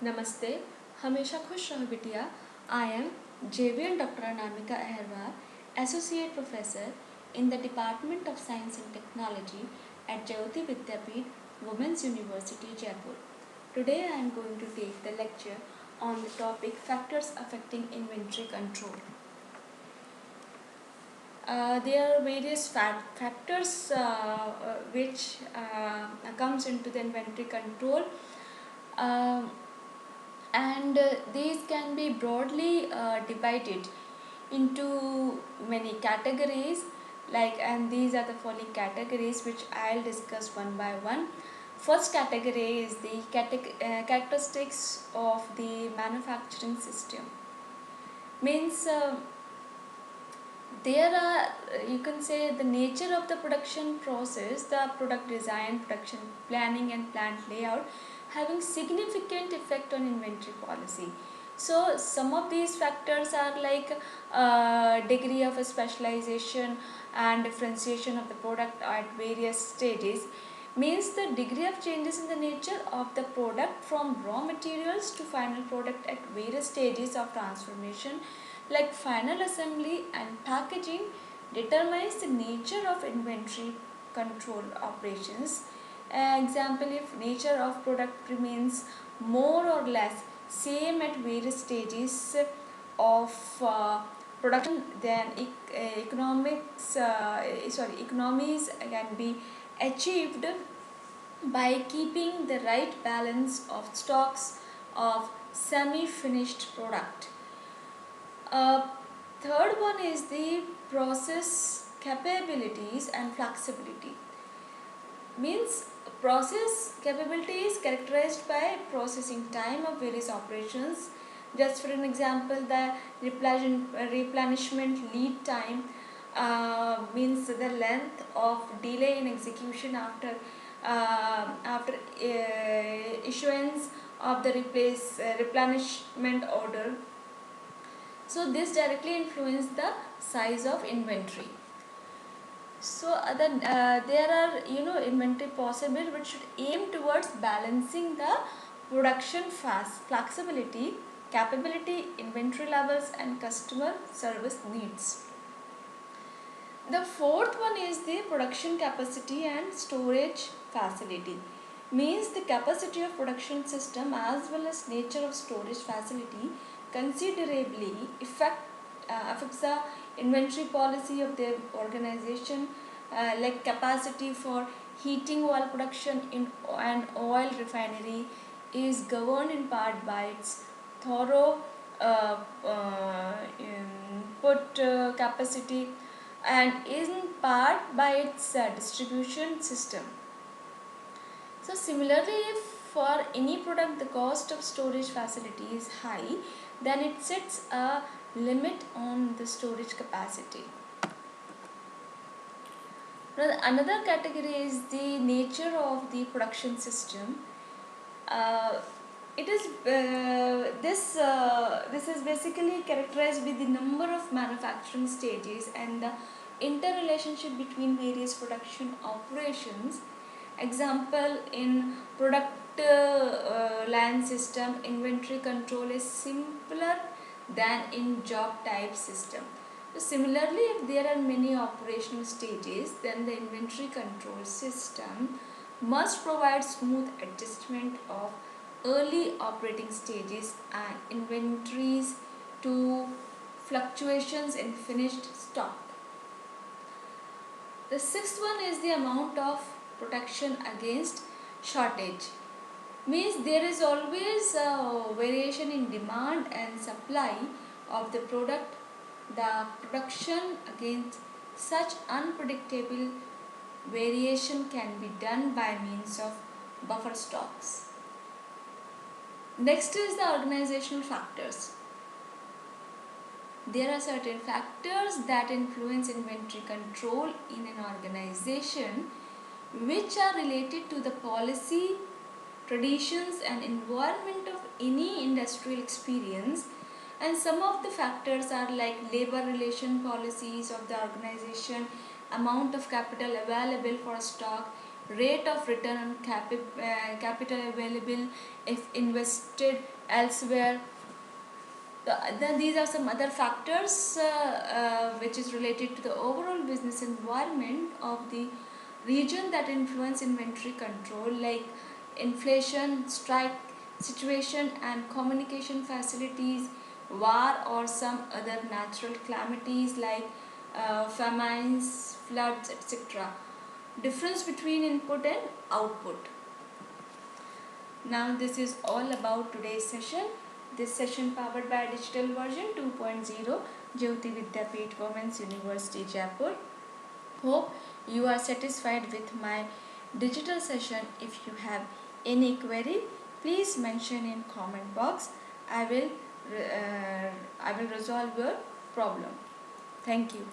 नमस्ते, हमेशा खुश रहो बिटिया। I am JVL Dr. Anamika Aherwal, Associate Professor in the Department of Science and Technology at Jayoti Vidyapeeth, Women's University, Jaipur. Today I am going to take the lecture on the topic Factors Affecting Inventory Control. There are various factors which comes into the inventory control. Um and these can be broadly divided into many categories, and these are the following categories which I'll discuss one by one. First category is the characteristics of the manufacturing system. Means there are, you can say, the nature of the production process, the product design, production planning and plant layout having significant effect on inventory policy. So some of these factors are like degree of specialization and differentiation of the product at various stages. Means the degree of changes in the nature of the product from raw materials to final product at various stages of transformation, like final assembly and packaging, determines the nature of inventory control operations. Example, if nature of product remains more or less same at various stages of production, then economies can be achieved by keeping the right balance of stocks of semi-finished product. uh, Third one is the process capabilities and flexibility. Means process capability is characterized by processing time of various operations. Just for an example, the replenishment lead time means the length of delay in execution after issuance of the replenishment order. So this directly influences the size of inventory. So there are inventory possible which should aim towards balancing the production flexibility, capability, inventory levels and customer service needs. The fourth one is the production capacity and storage facility. Means the capacity of production system as well as nature of storage facility considerably affects the inventory policy of the organization, like capacity for heating oil production in an oil refinery is governed in part by its thorough input capacity and in part by its distribution system. So similarly, if for any product the cost of storage facility is high, then it sets a limit on the storage capacity. Now, another category is the nature of the production system. Uh, it is this is basically characterized by the number of manufacturing stages and the interrelationship between various production operations. Example, in product line system, inventory control is simpler than in job type system. So similarly, if there are many operational stages, then the inventory control system must provide smooth adjustment of early operating stages and inventories to fluctuations in finished stock. The sixth one is the amount of protection against shortage. Means there is always a variation in demand and supply of the product. The protection against such unpredictable variation can be done by means of buffer stocks. Next is the organizational factors. There are certain factors that influence inventory control in an organization which are related to the policy, traditions and environment of any industrial experience, and some of the factors are like labor relation policies of the organization, amount of capital available for stock, rate of return on capital available if invested elsewhere. Then these are some other factors which is related to the overall business environment of the region that influence inventory control, like inflation, strike situation and communication facilities, war or some other natural calamities like famines, floods, etc. Difference between input and output. Now this is all about today's session. This session powered by Digital Version 2.0, Jyoti Vidyapeeth Women's University, Jaipur. Hope you are satisfied with my digital session. If you have any query, please mention in comment box. I will resolve your problem. Thank you.